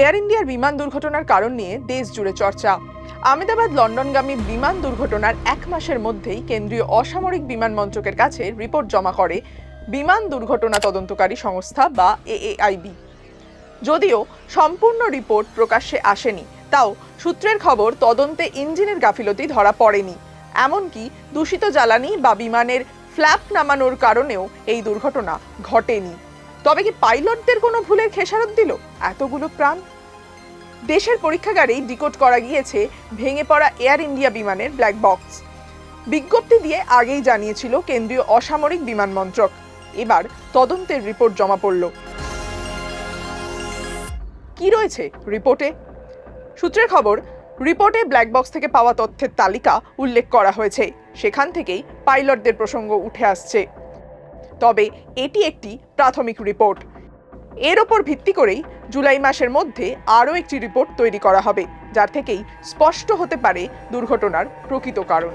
Air ইন্ডিয়ার বিমান দুর্ঘটনার কারণ নিয়ে দেশ জুড়ে চর্চা। আহমেদাবাদ লন্ডনগামী বিমান দুর্ঘটনার 1 মাসের মধ্যেই কেন্দ্রীয় অসামরিক বিমান মন্ত্রকের কাছে রিপোর্ট জমা করে বিমান দুর্ঘটনা তদন্তকারী সংস্থা বা এএআইবি। যদিও সম্পূর্ণ রিপোর্ট প্রকাশ্যে আসেনি, তাও সূত্রের খবর তদন্তে ইঞ্জিনের গাফিলতি ধরা পড়েনি। এমনকি দূষিত জ্বালানি বা বিমানের ফ্ল্যাপ নামানোর কারণেও এই দুর্ঘটনা ঘটেনি। তবে কি পাইলটদের কোনো ভুলের খেসারত দিল এতগুলো প্রাণ? দেশের পরীক্ষাগারেই ডিকোড করা গিয়েছে ভেঙে পড়া এয়ার ইন্ডিয়া বিমানের ব্ল্যাক বক্স। বিজ্ঞপ্তি দিয়ে আগেই জানিয়েছিল কেন্দ্রীয় অসামরিক বিমান মন্ত্রক। এবার তদন্তের রিপোর্ট জমা পড়ল। কি রয়েছে রিপোর্টে? সূত্রের খবর, রিপোর্টে ব্ল্যাক বক্স থেকে পাওয়া তথ্যের তালিকা উল্লেখ করা হয়েছে। সেখান থেকেই পাইলটদের প্রসঙ্গ উঠে আসছে। তবে এটি একটি প্রাথমিক রিপোর্ট। এর ওপর ভিত্তি করেই জুলাই মাসের মধ্যে আরও একটি রিপোর্ট তৈরি করা হবে, যার থেকেই স্পষ্ট হতে পারে দুর্ঘটনার প্রকৃত কারণ।